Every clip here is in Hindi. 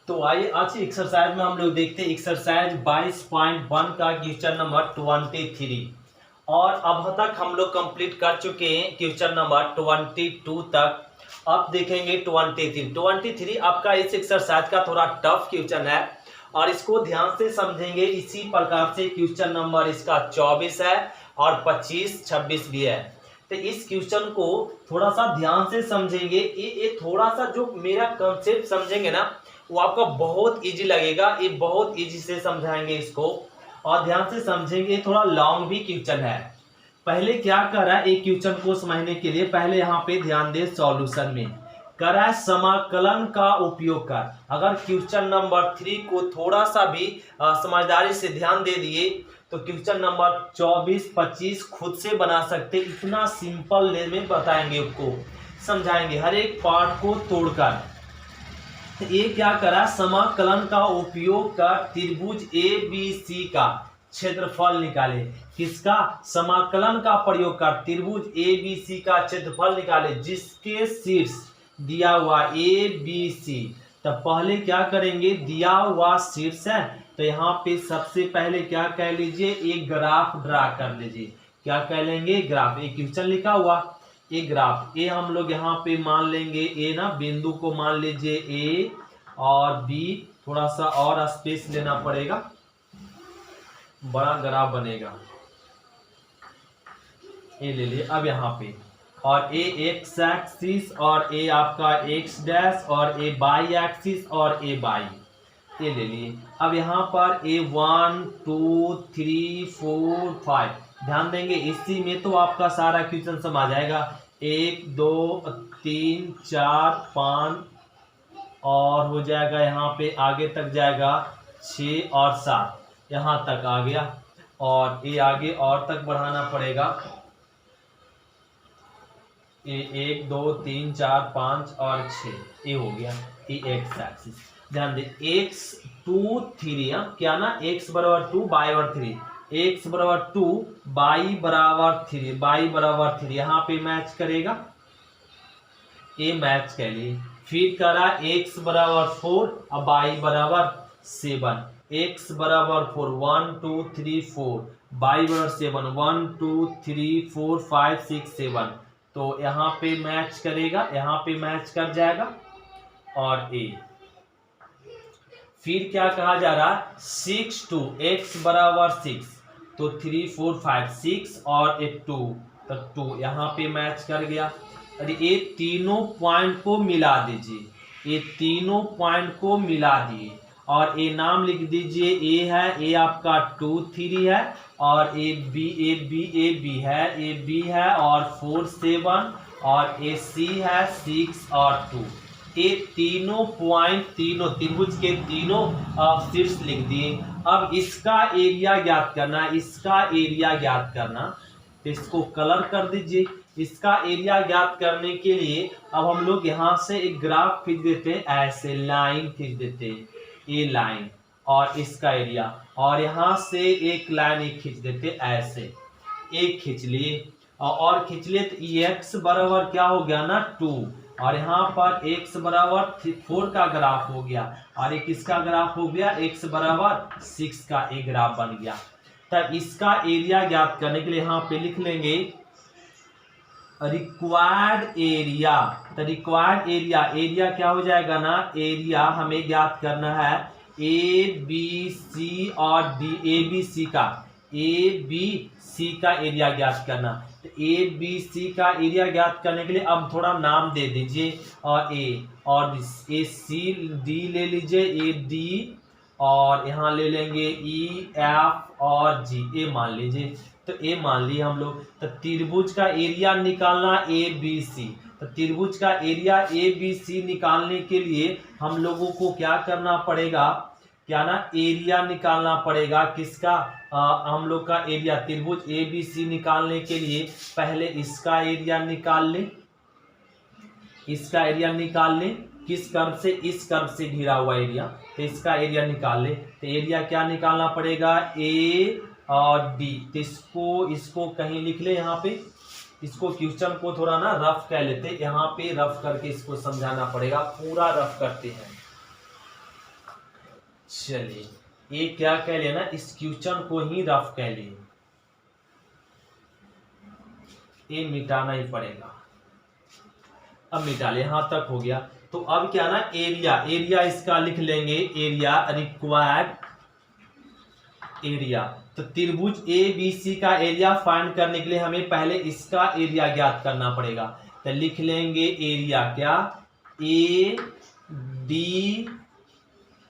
तो आइए आज की एक्सरसाइज में हम लोग देखते हैं एक्सरसाइज 22.1 का क्वेश्चन नंबर 23 और अब तक हम लोग कंप्लीट कर चुके हैं क्वेश्चन नंबर 22 तक। अब देखेंगे 23 आपका इस एक्सरसाइज का थोड़ा टफ क्वेश्चन है और इसको ध्यान से समझेंगे। इसी प्रकार से क्वेश्चन नंबर इसका 24 है और 25, 26 भी है। तो इस क्वेश्चन को थोड़ा सा ध्यान से समझेंगे। ये थोड़ा सा जो मेरा कंसेप्ट समझेंगे ना वो आपका बहुत इजी लगेगा। ये बहुत इजी से समझाएंगे इसको और ध्यान से समझेंगे। थोड़ा लॉन्ग भी क्वेश्चन है। पहले क्या कर रहा है एक क्वेश्चन को समझने के लिए पहले यहाँ पे ध्यान दे सॉल्यूशन में कर रहा है समाकलन का उपयोग कर। अगर क्वेश्चन नंबर 3 को थोड़ा सा भी समझदारी से ध्यान दे दिए तो क्वेश्चन नंबर 24, 25 खुद से बना सकते। इतना सिंपल वे में बताएंगे, आपको समझाएंगे हर एक पार्ट को तोड़कर। ये क्या करा समाकलन का उपयोग कर त्रिभुज ABC का क्षेत्रफल निकाले। किसका समाकलन का प्रयोग कर त्रिभुज ABC का क्षेत्रफल निकाले जिसके शीर्ष दिया हुआ ABC। तो पहले क्या करेंगे, दिया हुआ शीर्ष है तो यहाँ पे सबसे पहले क्या कह लीजिए एक ग्राफ ड्रा कर लीजिए। क्या कह लेंगे ग्राफ। एक क्वेश्चन लिखा हुआ ए ग्राफ। ए हम लोग यहाँ पे मान लेंगे ए ना बिंदु को मान लीजिए ए और बी। थोड़ा सा और स्पेस लेना पड़ेगा, बड़ा ग्राफ बनेगा। ए ले लिए। अब यहाँ पे और ए एक्स एक्सिस और ए आपका एक्स डैश और ए वाई एक्सिस और ए वाई ये ले लिए। अब यहाँ पर ए 1 2 3 4 5 ध्यान देंगे। इसी में तो आपका सारा क्वेश्चन सम आ जाएगा। 1 2 3 4 5 और हो जाएगा यहाँ पे आगे तक जाएगा 6 और 7 यहाँ तक आ गया और ये आगे और तक बढ़ाना पड़ेगा। ये 1 2 3 4 5 और 6 ये हो गया। ये एक्स एक्सिस ध्यान दे x 2 3 क्या ना x बराबर 2 y बराबर 3 x बराबर 2 y बराबर 3 y बराबर 3 यहाँ पे मैच करेगा। ये मैच कर लिए। फिर करा x बराबर 4 और y बराबर 7। x बराबर 4 1 2 3 4 y बराबर 7 1 2 3 4 5 6 7 तो यहाँ पे मैच करेगा, यहाँ पे मैच कर जाएगा। और a फिर क्या कहा जा रहा है 6 2 x बराबर 6 तो 3 4 5 6 और 8 2 तो 2 यहाँ पे मैच कर गया। अरे ये तीनों पॉइंट को मिला दीजिए। ये तीनों पॉइंट को मिला दिए और ये नाम लिख दीजिए। ए है ए आपका 2 3 है और ए बी है ए बी है और 4 7 और ए सी है 6 और 2। ये तीनों पॉइंट तीनों त्रिभुज के तीनों शीर्ष लिख दिए। अब इसका एरिया ज्ञात करना, इसका एरिया ज्ञात करना तो इसको कलर कर दीजिए। इसका एरिया ज्ञात करने के लिए अब हम लोग यहाँ से एक ग्राफ खींच देते हैं, ऐसे लाइन खींच देते हैं ये लाइन और इसका एरिया और यहाँ से एक लाइन एक खींच देते ऐसे एक खींच लिए और खींच लिए तो एक्स बराबर क्या हो गया ना 2 और यहाँ पर x बराबर 4 का ग्राफ हो गया और एक किसका ग्राफ हो गया x बराबर 6 का एक ग्राफ बन गया। तब इसका एरिया ज्ञात करने के लिए यहाँ पे लिख लेंगे रिक्वायर्ड एरिया। तो रिक्वायर्ड एरिया एरिया क्या हो जाएगा ना, एरिया हमें ज्ञात करना है ए बी सी और डी ए बी सी का एरिया ज्ञात करना। तो ए बी सी का एरिया ज्ञात करने के लिए अब थोड़ा नाम दे दीजिए और ए और ए सी डी ले लीजिए ए डी और यहाँ ले लेंगे ई एफ और जी ए मान लीजिए। तो ए मान लिए हम लोग। तो त्रिभुज का एरिया निकालना ए बी सी। तो त्रिभुज का एरिया ए बी सी निकालने के लिए हम लोगों को क्या करना पड़ेगा, क्या ना एरिया निकालना पड़ेगा। किसका हम लोग का एरिया त्रिभुज ए बी सी निकालने के लिए पहले इसका एरिया निकाल लें। इसका एरिया निकाल लें किस कर्व से, इस कर्व से घिरा हुआ एरिया। तो इसका एरिया निकाल लें। तो एरिया क्या निकालना पड़ेगा ए और डी। तो इसको कहीं लिख ले यहाँ पे। इसको क्वेश्चन को थोड़ा ना रफ कह लेते, यहाँ पे रफ करके इसको समझाना पड़ेगा। पूरा रफ करते हैं। चलिए ये क्या कह लिया ना, इस क्वेश्चन को ही रफ कह लिए, ये मिटाना ही पड़ेगा। अब मिटा ले, यहां तक हो गया। तो अब क्या ना, एरिया, एरिया इसका लिख लेंगे, एरिया रिक्वायर्ड एरिया। तो त्रिभुज ए बी सी का एरिया फाइंड करने के लिए हमें पहले इसका एरिया ज्ञात करना पड़ेगा। तो लिख लेंगे एरिया क्या, A D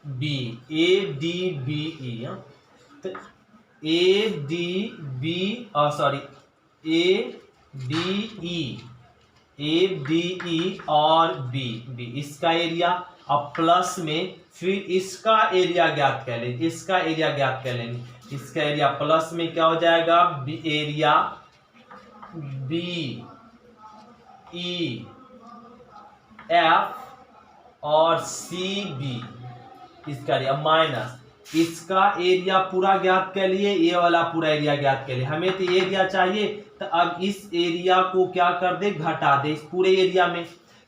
B, A D B E. तो A D B sorry A D E, A D E और बी, बी इसका एरिया। अब प्लस में फिर इसका एरिया ज्ञात कर लेंगे, इसका एरिया ज्ञात कर लेंगे। इसका एरिया प्लस में क्या हो जाएगा, B area B E F और सी बी, इसका एरिया माइनस इसका एरिया पूरा ज्ञात कर लिए, ये वाला पूरा एरिया ज्ञात कर लिए। हमें तो एरिया चाहिए, तो अब इस एरिया को क्या कर दे, घटा दे इस पूरे एरिया में।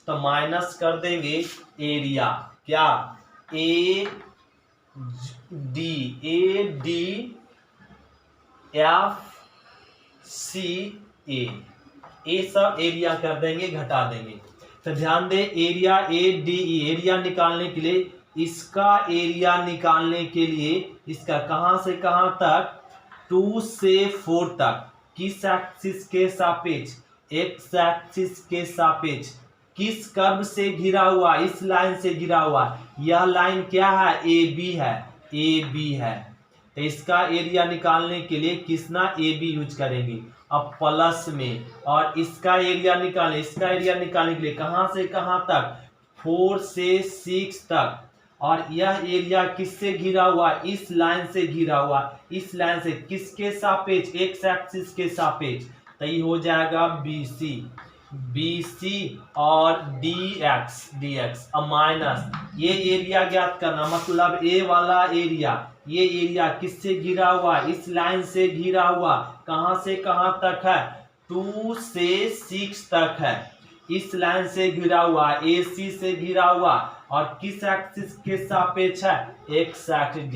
तो माइनस कर देंगे एरिया क्या, ए डी एफ सी ए, ये सब एरिया कर देंगे, घटा देंगे। तो ध्यान दे, area A D E, area निकालने के लिए, इसका एरिया निकालने के लिए, इसका कहां से कहां तक, 2 से 4 तक, किस एक्सिस के सापेक्ष, एक्स एक्सिस के सापेक्ष, किस कर्व से घिरा हुआ, इस लाइन से घिरा हुआ। यह लाइन क्या है, ए बी है, ए बी है। तो इसका एरिया निकालने के लिए किसना, ए बी यूज करेंगे। अब प्लस में, और इसका एरिया निकालें, इसका एरिया निकालने के लिए कहां से कहां तक, 4 से 6 तक। और यह एरिया किससे घिरा हुआ, इस लाइन से घिरा हुआ, इस लाइन से किसके सापेक्ष, एक्स एक्सिस के सापेक्ष। तो ये हो जाएगा BC, BC और DX। अब माइनस ये एरिया ज्ञात करना, मतलब ए वाला एरिया, ये एरिया किससे घिरा हुआ, इस लाइन से घिरा हुआ, कहां से कहां तक है, 2 से 6 तक है, इस लाइन से घिरा हुआ, AC से घिरा हुआ, और किस एक्सिस के सापेक्ष है, एक्स एक्सिस।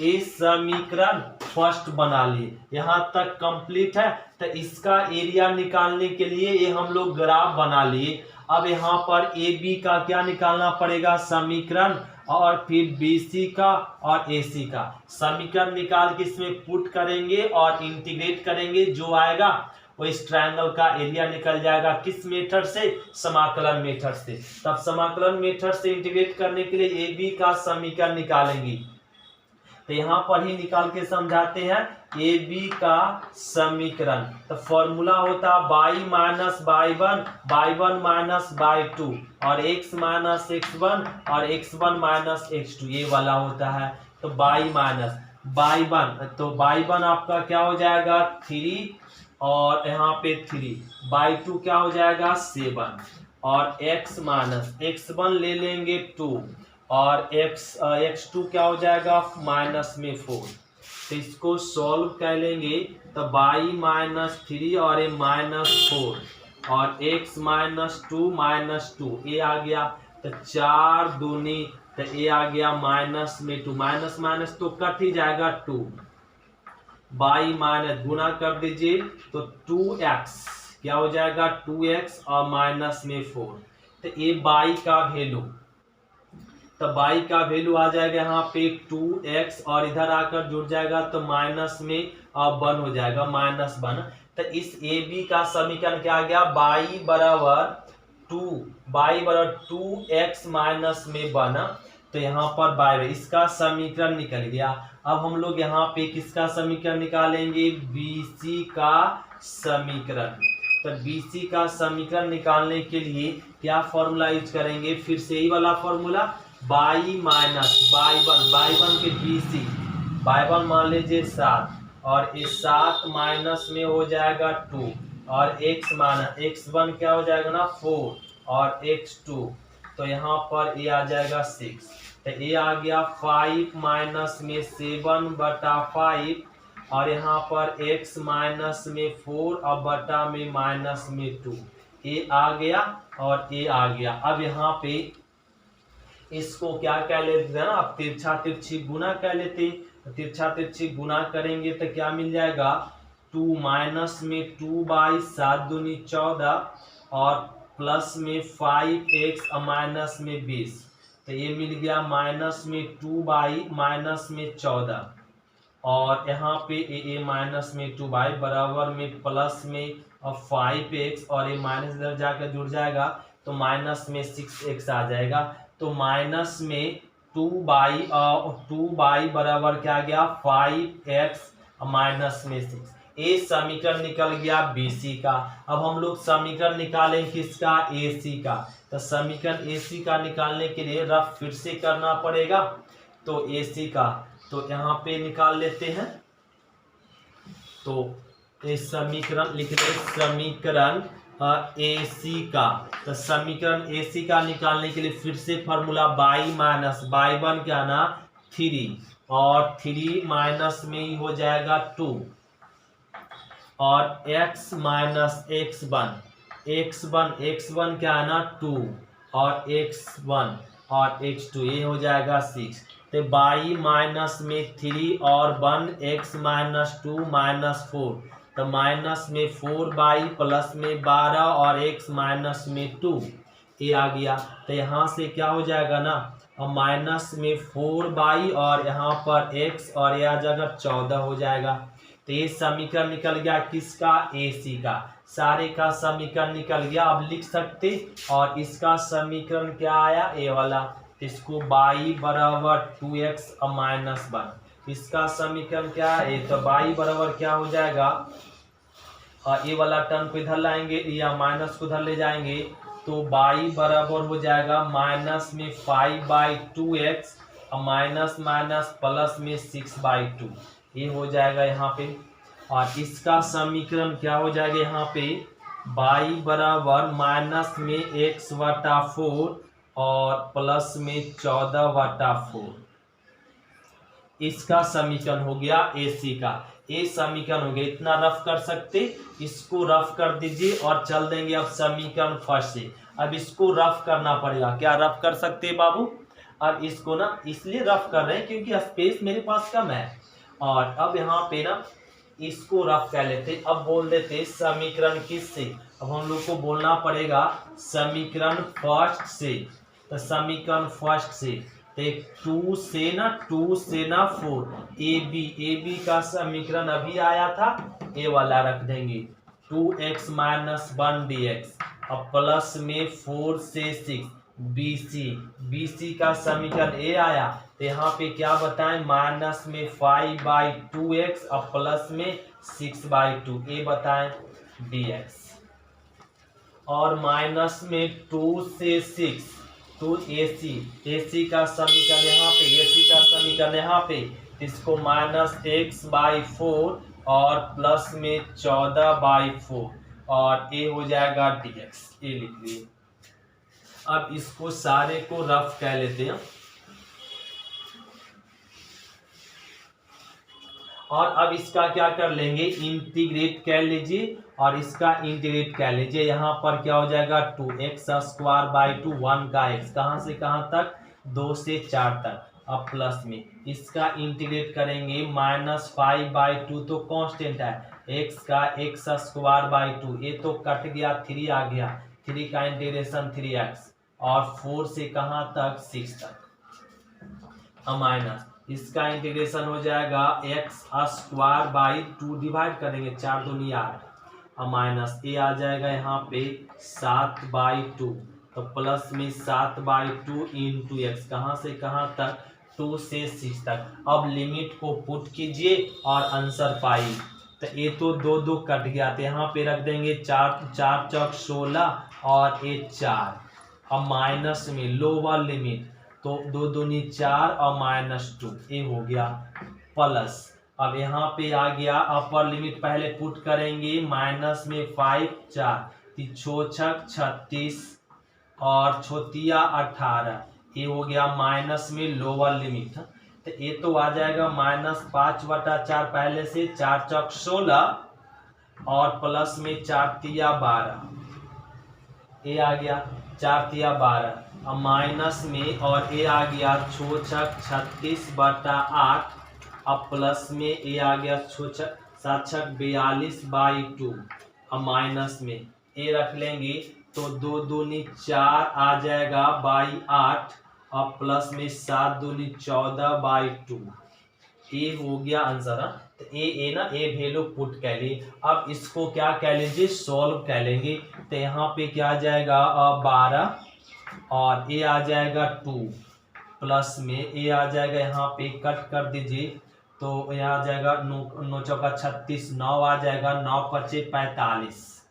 ये समीकरण फर्स्ट बना लिए, यहां तक कंप्लीट है। तो इसका एरिया निकालने के लिए ये हम लोग ग्राफ बना लिए। अब यहाँ पर AB का क्या निकालना पड़ेगा, समीकरण, और फिर BC का और AC का समीकरण निकाल के इसमें पुट करेंगे और इंटीग्रेट करेंगे। जो आएगा वो इस ट्रायंगल का एरिया निकल जाएगा, किस मेथड से, समाकलन मेथड से। तब समाकलन मेथड से इंटीग्रेट करने के लिए AB का समीकरण निकालेंगे। तो यहाँ पर ही निकाल के समझाते हैं, AB का समीकरण। तो फॉर्मूला होता है y minus y1, y1 minus y2, और x माइनस x1 और x1 माइनस x2, ये वाला होता है। तो y माइनस y1, तो y1 आपका क्या हो जाएगा 3, और यहाँ पे 3, y2 क्या हो जाएगा 7, और x माइनस x1 ले लेंगे 2, और x2 क्या हो जाएगा माइनस में 4। तो इसको सॉल्व कर लेंगे, तो y माइनस 3 और ये माइनस 4, और x माइनस 2 माइनस 2, ये आ गया। तो 4 दूनी, तो ये आ गया माइनस में 2, माइनस माइनस तो कट ही जाएगा 2, y माइनस गुना कर दीजिए, तो 2x क्या हो जाएगा 2x और माइनस में 4। तो ये y का वैल्यू, तो y का वैल्यू आ जाएगा यहाँ पे 2x, और इधर आकर जुड़ जाएगा तो माइनस में 1 हो जाएगा, माइनस 1। तो इस AB का समीकरण क्या आ गया, y बराबर 2x माइनस में 1। तो यहाँ पर y, इसका समीकरण निकल गया। अब हम लोग यहाँ पे किसका समीकरण निकालेंगे, BC का समीकरण। तो BC का समीकरण निकालने के लिए क्या फॉर्मूला यूज करेंगे, फिर से ही वाला फॉर्मूला, y माइनस y1 के BC, y1 मान लीजिए 7, और इस 7 माइनस में हो जाएगा 2, और x माइनस x1 क्या हो जाएगा ना 4, और x2, तो यहाँ पर ये आ जाएगा 6। तो ये आ गया 5 माइनस में 7/5, और यहाँ पर x माइनस में 4 और बटा में माइनस में 2, ये आ गया और ये आ गया। अब यहाँ पे इसको क्या कह लेते हैं ना, आप तिरछा तिरछी गुना कह लेते। तिरछा तिरछी गुना करेंगे तो क्या मिल जाएगा, 2 माइनस में 2/7×14 और प्लस में 5x माइनस में 20। तो ये मिल गया माइनस में 2 माइनस में 14 और यहाँ पे ए माइनस में 2 बराबर में प्लस में 5x और ये माइनस इधर जाकर जुड़ जाएगा तो माइनस में 6x आ जाएगा। तो माइनस में 2 बराबर क्या आ गया 5x माइनस में 6। ये समीकरण निकल गया BC का। अब हम लोग समीकरण निकालें किसका, AC का। तो समीकरण AC का निकालने के लिए रफ फिर से करना पड़ेगा। तो AC का तो यहाँ पे निकाल लेते हैं। तो ये समीकरण लिख ले, समीकरण AC का। तो समीकरण AC का निकालने के लिए फिर से formula by minus by one क्या ना 3 और 3 माइनस में ही हो जाएगा 2 और x माइनस x1 क्या है ना 2 और x1 और x2 ये हो जाएगा 6। तो बाई माइनस में 3 और 1 x माइनस 2 माइनस 4। तो माइनस में 4 बाई प्लस में 12 और x माइनस में 2 ये आ गया। तो यहाँ से क्या हो जाएगा ना, अब माइनस में 4 बाई और यहाँ पर x और यह जगह 14 हो जाएगा। तो ये समीकरण निकल गया किसका, AC का। सारे का समीकरण निकल गया। अब लिख सकते और इसका समीकरण क्या आया ए वाला, इसको बाई बराबर 2x माइनस 1। इसका समीकरण क्या है, तो बाई बराबर क्या हो जाएगा, ये वाला टर्म को इधर लाएंगे या माइनस को इधर ले जाएंगे तो बाई बराबर हो जाएगा माइनस में 5/2x माइनस माइनस प्लस में 6/2 ये हो जाएगा यहाँ पे। और इसका समीकरण क्या हो जाएगा यहाँ पे, बाई बराबर माइनस में x/4 और प्लस में 14/4 इसका समीकरण हो गया AC का। ये समीकरण हो गया, इतना रफ कर सकते, इसको रफ कर दीजिए और चल देंगे अब समीकरण फर्स्ट से। अब इसको रफ करना पड़ेगा, क्या रफ कर सकते हैं बाबू। अब इसको ना इसलिए रफ कर रहे हैं क्योंकि स्पेस मेरे पास कम है। और अब यहाँ पे ना इसको रफ कर लेते, अब बोल देते समीकरण किससे। अब हम लोग को बोलना पड़ेगा समीकरण फर्स्ट से। तो समीकरण फर्स्ट से तो 2 से ना 4 AB का समीकरण अभी आया था, ए वाला रख देंगे 2x माइनस 1 dx अब प्लस में 4 से 6 BC का समीकरण ए आया। तो यहाँ पे क्या बताएं, माइनस में 5/2x और प्लस में 6/2 ये बताएं dx और माइनस में 2 से 6 तो AC का समीकरण यहाँ पे, AC का समीकरण यहाँ पे, इसको माइनस x/4 और प्लस में 14/4 और ये हो जाएगा dx ये लिख लिए। अब इसको सारे को रफ कह लेते हैं और अब इसका क्या कर लेंगे, इंटीग्रेट कर लीजिए और इसका इंटीग्रेट कर लीजिए। यहाँ पर क्या हो जाएगा 2x² 1 का x कहाँ से कहाँ तक 2 से 4 तक। अब प्लस में इसका इंटीग्रेट करेंगे -5/2 तो कांस्टेंट है, x का x² ये तो कट गया 3 आ गया, 3 का इंटीग्रेशन 3x और 4 से कहाँ तक 6 तक। माइनस इसका इंटीग्रेशन हो जाएगा x² 2 डिवाइड करेंगे 4 दूनी 8 माइनस ये आ जाएगा यहाँ पे 7/2 तो प्लस में 7/2 इंटू x कहाँ से कहाँ तक 2 से 6 तक। अब लिमिट को पुट कीजिए और आंसर पाई। तो ये तो 2 कट गया तो यहाँ पे रख देंगे 4 चौक 16 और ये 4। अब माइनस में लोअर लिमिट तो 2 दूनी 4 और -2 ये हो गया प्लस। अब यहाँ पे आ गया अपर लिमिट पहले पुट करेंगे माइनस में 5 4 छोछक 36 और छोतिया 18 ये हो गया माइनस में लोअर लिमिट। तो ये तो आ जाएगा -5/4 पहले से 4 चौक 16 और प्लस में 4 तिया 12 ये आ गया 4 तिया 12 अब माइनस में और ए आ गया 6 छक 36/8। अब प्लस में ए आ गया 6 छक 7 छक 42/2। अब माइनस में ए रख लेंगे तो 2 दूनी 4 आ जाएगा बाई 8। अब प्लस में 7 दूनी 14/2। ए हो गया आंसर। तो ए ना ए वैल्यू पुट कह ली। अब इसको क्या कह लीजिए, सॉल्व कह लेंगे। तो यहाँ पे क्या आ जाएगा 12 और ए आ जाएगा 2 प्लस में ए आ जाएगा, यहाँ पे कट कर दीजिए तो यहाँ आ जाएगा 9 चौका 36, 9 आ जाएगा, 9 पचे 45।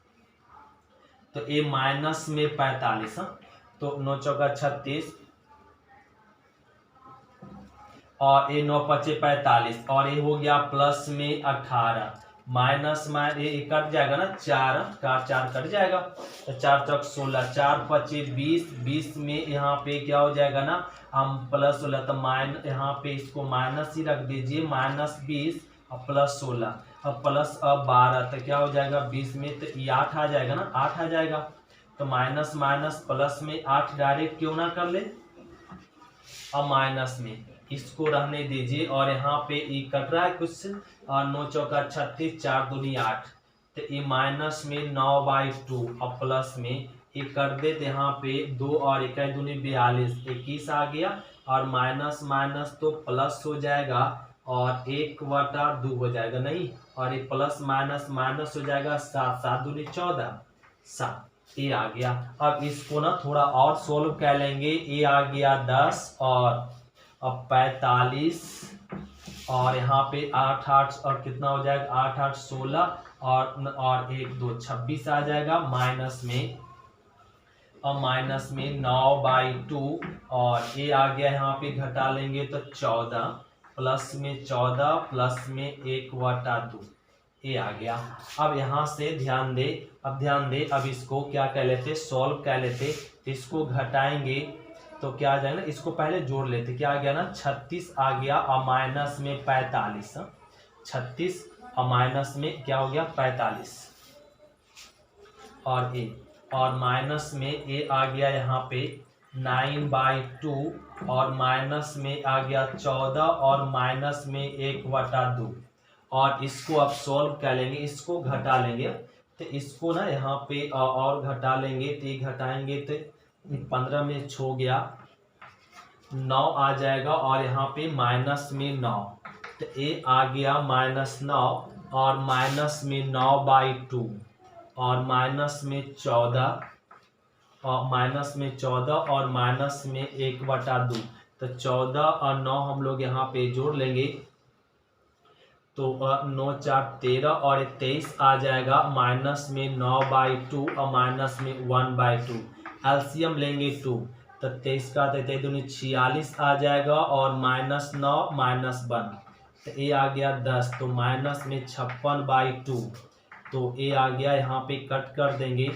तो ए माइनस में 45। तो 9 चौका 36 और ए 9 पचे 45 और ये हो गया प्लस में 18 माइनस में ये कट जाएगा ना 4 का 4 कट जाएगा। तो 4 चौक 16, 4 पचे 20, 20 में यहाँ पे क्या हो जाएगा ना हम प्लस 16। तो यहाँ पे इसको माइनस ही रख दीजिए, -20 और प्लस 16 अब प्लस 12। तो क्या हो जाएगा 20 में तो ये 8 आ जाएगा ना, 8 आ जाएगा। तो माइनस माइनस प्लस में 8 डायरेक्ट क्यों ना कर ले। अब माइनस में इसको रहने दीजिए और यहाँ पे ये कट रहा है कुछ और 9 चौका 36, 4 दूनी 8। तो ये माइनस में 9/2 और प्लस में ये कर दे। तो यहाँ पे 2 और 1 दूनी 42, 21 आ गया और माइनस माइनस तो प्लस हो जाएगा और 1/2 हो जाएगा नहीं, और ये प्लस माइनस माइनस हो जाएगा 7, 7 दूनी 14, 7 ये आ गया। अब इसको ना थोड़ा और सोल्व कर लेंगे। ये आ गया 10 और अब 45 और यहाँ पे 8 8 और कितना हो जाएगा 8 8 16 और 1 2 26 आ जाएगा माइनस में। अब माइनस में 9/2 और ये आ गया, यहाँ पे घटा लेंगे तो 14 प्लस में 14 प्लस में 1/2 ये आ गया। अब यहाँ से ध्यान दे, अब इसको क्या कह लेते, सॉल्व कह लेते। तो इसको घटाएंगे तो क्या आ जाएगा ना, इसको पहले जोड़ लेते। क्या आ गया ना 36 आ गया और माइनस में 45। 36 और माइनस में क्या हो गया 45 और ए और माइनस में ए आ गया यहाँ पे 9/2 और माइनस में आ गया 14 और माइनस में 1/2 और इसको अब सॉल्व कर लेंगे, इसको घटा लेंगे। तो इसको ना यहाँ पे और घटा लेंगे। तो ये घटाएंगे तो 15 में छो गया 9 आ जाएगा और यहाँ पे माइनस में 9। तो ए आ गया -9 और माइनस में 9/2 और माइनस में 14 और माइनस में 14 और माइनस में 1/2। तो 14 और 9 हम लोग यहाँ पे जोड़ लेंगे तो 9 4 13 और 23 आ जाएगा माइनस में 9/2 और माइनस में 1/2। एलसीएम लेंगे 2 तो 23 का 23 दूनी 46 आ जाएगा और -9 -1 तो ए आ गया 10। तो माइनस में 56/2 तो ए आ गया, यहाँ पे कट कर देंगे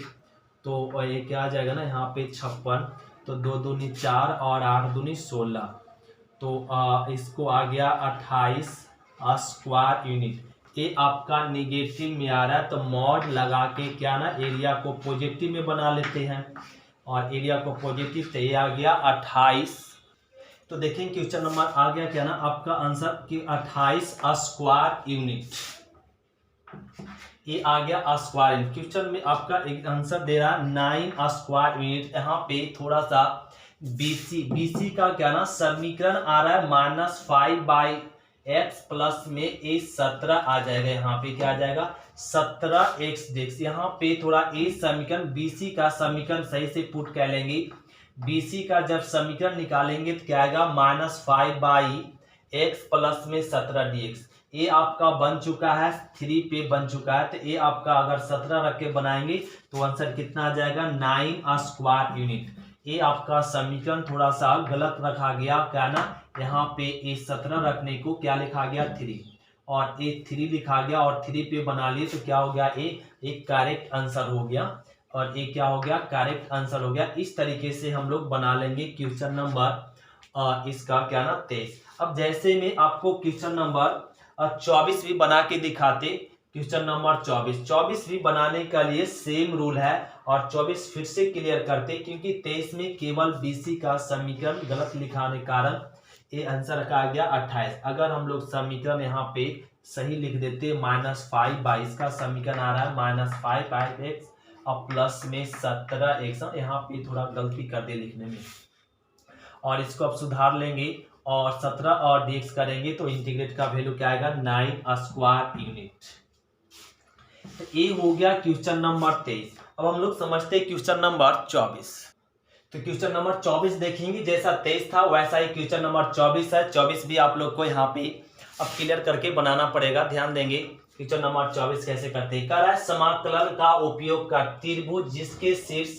तो ये क्या आ जाएगा ना यहाँ पे 56। तो 2 दूनी 4 और 8 दूनी 16। तो इसको आ गया 28 स्क्वायर यूनिट। ये आपका निगेटिव में आ रहा है तो मॉड लगा के क्या ना एरिया को पॉजिटिव में बना लेते हैं और एरिया को पॉजिटिव। तो ये आ गया 28। तो देखें क्वेश्चन नंबर आ गया क्या ना आपका आंसर कि 28 स्क्वायर यूनिट। ये आ गया स्क्वायर यूनिट। क्वेश्चन में आपका एक आंसर दे रहा है 9 स्क्वायर यूनिट। यहाँ पे थोड़ा सा बीसी का क्या ना समीकरण आ रहा है -5/x प्लस में ए 17 आ जाएगा। यहाँ पे क्या आ जाएगा 17x। यहाँ पे थोड़ा ए समीकरण बीसी का समीकरण सही से पुट कर लेंगे। बीसी का जब समीकरण निकालेंगे तो क्या आएगा -5/x प्लस में 17dx। ये आपका बन चुका है 3 पे बन चुका है। तो ये आपका अगर 17 रख के बनाएंगे तो आंसर कितना आ जाएगा 9 स्क्वायर यूनिट। ये आपका समीकरण थोड़ा सा गलत रखा गया क्या ना, यहाँ पे ये 17 रखने को क्या लिखा गया 3 और ये 3 लिखा गया और 3 पे बना लिए तो क्या हो गया ये एक करेक्ट आंसर हो गया और ये क्या हो गया करेक्ट आंसर हो गया। इस तरीके से हम लोग बना लेंगे क्वेश्चन नंबर इसका क्या ना 23। अब जैसे में आपको क्वेश्चन नंबर 24 भी बना के दिखाते। क्वेश्चन नंबर 24 भी बनाने के लिए सेम रूल है और 24 फिर से क्लियर करते, क्योंकि 23 में केवल BC का समीकरण गलत लिखाने कारण ये आंसर का आ गया 28। अगर हम लोग समीकरण यहाँ पे सही लिख देते, -5 22 का समीकरण आ रहा है -5x और प्लस में 17x, यहाँ पे थोड़ा गलती कर दे लिखने में, और इसको अब सुधार लेंगे और 17 और dx करेंगे तो इंटीग्रेट का वैल्यू क्या आएगा 9 स्क्वायर यूनिट। तो ये हो गया क्वेश्चन नंबर 23। अब हम लोग समझते हैं क्वेश्चन नंबर 24। तो क्वेश्चन नंबर 24 देखेंगे, जैसा 23 था वैसा ही क्वेश्चन नंबर 24 है। 24 भी आप लोग को यहाँ पे अब क्लियर करके बनाना पड़ेगा, ध्यान देंगे। क्वेश्चन नंबर 24 कैसे करते हैं, कह रहा है समाकलन का उपयोग कर त्रिभुज जिसके शीर्ष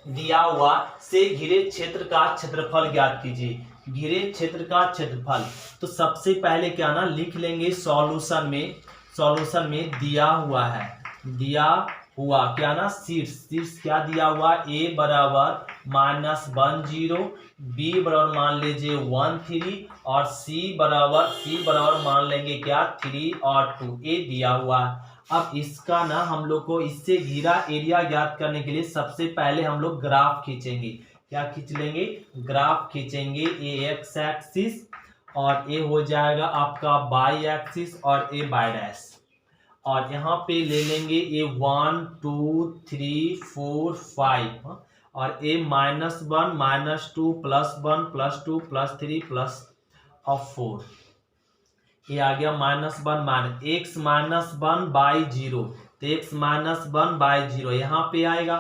दिया हुआ से घिरे क्षेत्र का क्षेत्रफल ज्ञात कीजिए। घिरे क्षेत्र का क्षेत्रफल, तो सबसे पहले क्या ना लिख लेंगे सॉल्यूशन में दिया हुआ है, दिया हुआ क्या ना शीर्ष क्या दिया हुआ, a बराबर -10, b बराबर मान लीजिए 1 3 और c बराबर मान लेंगे क्या 3 और 2, a दिया हुआ है। अब इसका ना हम लोग को इससे घिरा एरिया ज्ञात करने के लिए सबसे पहले हम लोग ग्राफ खींचेंगे। क्या खींच लेंगे, ग्राफ खींचेंगे, a x एक्सिस और a हो जाएगा आपका y एक्सिस और a y डैश, और यहाँ पे ले लेंगे a 1 2 3 4 5 और a -1 -2 +1 +2 +3 +4, ये आ गया -1 x -1/0, तो x -1/0 यहाँ पे आएगा,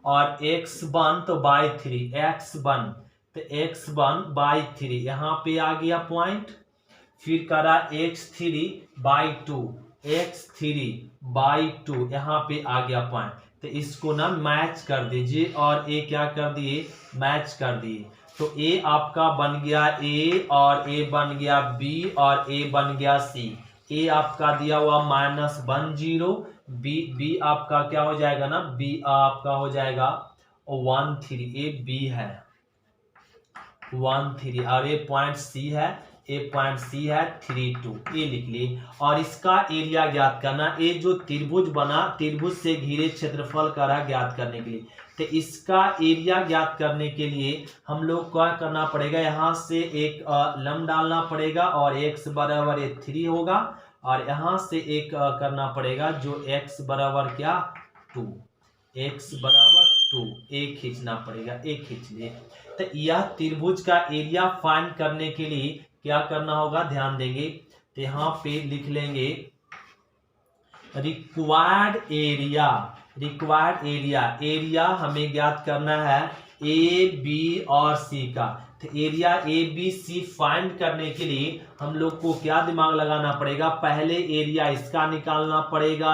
और x1 तो /3, x1 तो x1/3 यहाँ पे आ गया पॉइंट। फिर करा x3/2, x3/2 यहाँ पे आ गया पॉइंट। तो इसको ना मैच कर दीजिए, और a क्या कर दिए, मैच कर दिए। तो a आपका बन गया a और a बन गया b और a बन गया c। a आपका दिया हुआ -10, b आपका क्या हो जाएगा ना, b आपका हो जाएगा 1 3, a b है 1 3, और ये पॉइंट c है, a पॉइंट c है 3 2, ये लिख लिए। और इसका एरिया ज्ञात करना, ये जो त्रिभुज बना, त्रिभुज से घिरे क्षेत्रफल करा ज्ञात करने के लिए। तो इसका एरिया ज्ञात करने के लिए हम लोग क्या करना पड़ेगा, यहाँ से एक लंब डालना पड़ेगा और x बराबर 3 होगा, और यहाँ से एक करना पड़ेगा जो x बराबर क्या 2, x बराबर 2, एक खींचना पड़ेगा, एक खींच लिए। तो यह त्रिभुज का एरिया फाइंड करने के लिए क्या करना होगा, ध्यान देंगे। तो यहाँ पे लिख लेंगे रिक्वायर्ड एरिया, एरिया हमें ज्ञात करना है ए बी और सी का। तो area A B C find करने के लिए हम लोग को क्या दिमाग लगाना पड़ेगा, पहले एरिया इसका निकालना पड़ेगा,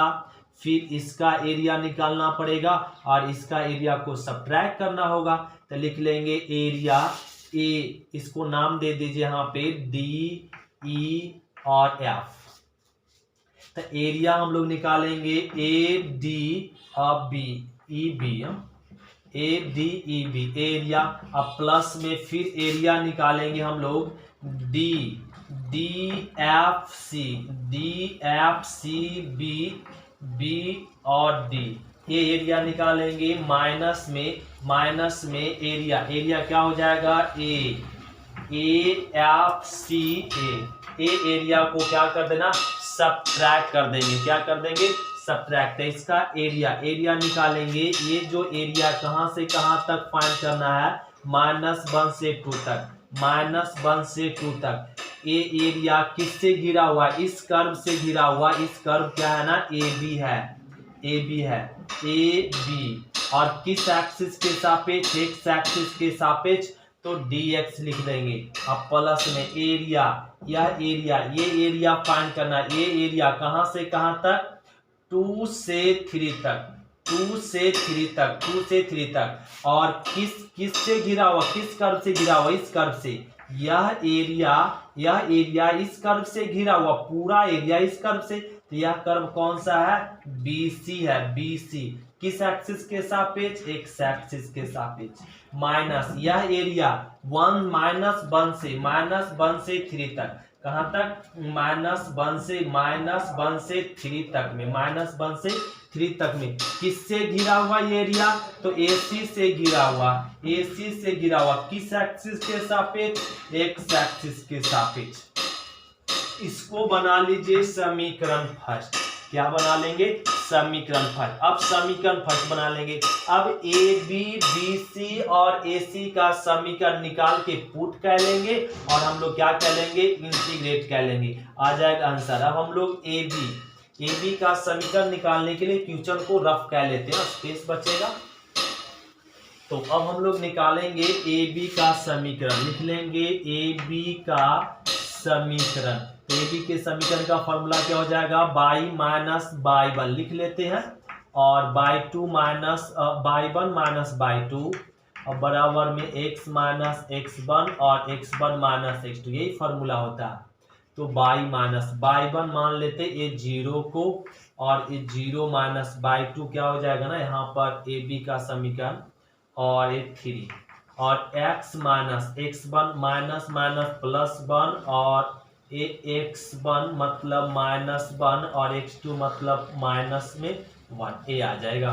फिर इसका एरिया निकालना पड़ेगा, और इसका एरिया को सब्ट्रैक्ट करना होगा। तो लिख लेंगे एरिया ए, इसको नाम दे दीजिए यहाँ पे डी ई और एफ। तो एरिया हम लोग निकालेंगे ए डी और B E B, A D E B area. अब प्लस में फिर एरिया निकालेंगे हम लोग डी एफ सी बी और डी, ये एरिया निकालेंगे। माइनस में एरिया क्या हो जाएगा, A F C A area को क्या कर देना, सब्ट्रैक्ट कर देंगे। क्या कर देंगे, सब्ट्रैक्ट। इसका एरिया निकालेंगे। ये जो एरिया कहां से कहां तक फाइंड करना है, -1 से 2 तक, -1 से 2 तक। ये एरिया किससे घिरा हुआ, इस कर्व से घिरा हुआ। इस कर्व क्या है ना, ए बी है, ए बी, और किस एक्सिस के सापेक्ष, एक्स एक्सिस के सापेक्ष, तो dx लिख देंगे। अब प्लस में एरिया, ये एरिया फाइंड करना। ये एरिया कहां से कहां तक, 2 से 3 तक, 2 से 3 तक। और किस से घिरा हुआ, किस कर्व से घिरा हुआ, इस कर्व से। यह एरिया इस कर्व से घिरा हुआ, पूरा एरिया इस कर्व से। तो यह कर्व कौन सा है, BC है, BC। किस एक्सिस के सापेक्ष, एक्स एक्सिस के सापेक्ष। माइनस यह एरिया -1 से 3 तक, कहाँ तक, -1 से -3 तक में, -1 से 3 तक में। किससे घिरा हुआ ये एरिया, तो AC से घिरा हुआ, AC से घिरा हुआ। किस एक्सिस के सापेक्ष, एक्स एक्सिस के सापेक्ष। इसको बना लीजिए समीकरण फर्स्ट। क्या बना लेंगे, समीकरण फर्स्ट। अब समीकरण फर्स्ट बना लेंगे। अब AB BC और AC का समीकरण निकाल के पुट कह लेंगे और हम लोग क्या कह लेंगे, इंटीग्रेट कह लेंगे। आ जाएगा आंसर। अब हम लोग AB का समीकरण निकालने के लिए क्वेश्चन को रफ कह लेते हैं, स्पेस बचेगा। तो अब हम लोग निकालेंगे AB का समीकरण, लिख लेंगे AB का समीकरण। तो AB के समीकरण का फॉर्मूला क्या हो जाएगा, y माइनस y1 लिख लेते हैं और y2 minus y1 minus y2 और बराबर में x माइनस x1 और x1 माइनस x2, यही फॉर्मूला होता है। तो y माइनस y1 मान लेते ये 0 को और ये 0 माइनस y2 क्या हो जाएगा ना, यहाँ पर AB का समीकरण और ये 3 और x minus x1 minus minus +1 और x1 मतलब -1 और x2 मतलब -1, ये आ जाएगा।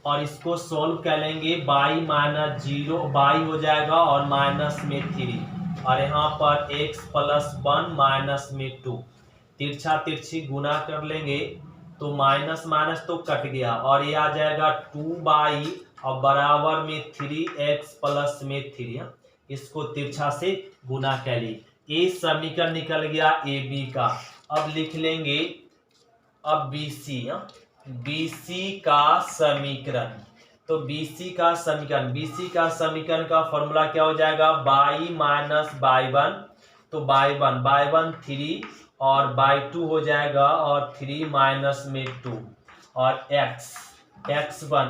और इसको सोल्व कर लेंगे, y माइनस 0 y हो जाएगा और माइनस में 3 और यहाँ पर x +1 माइनस में 2, तिरछा तिरछी गुना कर लेंगे तो माइनस माइनस तो कट गया और ये आ जाएगा 2y और बराबर में 3x प्लस में 3। इसको तिरछा से गुना कर ली, ये समीकरण निकल गया AB का। अब लिख लेंगे अब BC का समीकरण। तो BC का समीकरण का फॉर्मूला क्या हो जाएगा, y माइनस y1, तो y1 3 और y2 हो जाएगा और 3 माइनस में 2 और x1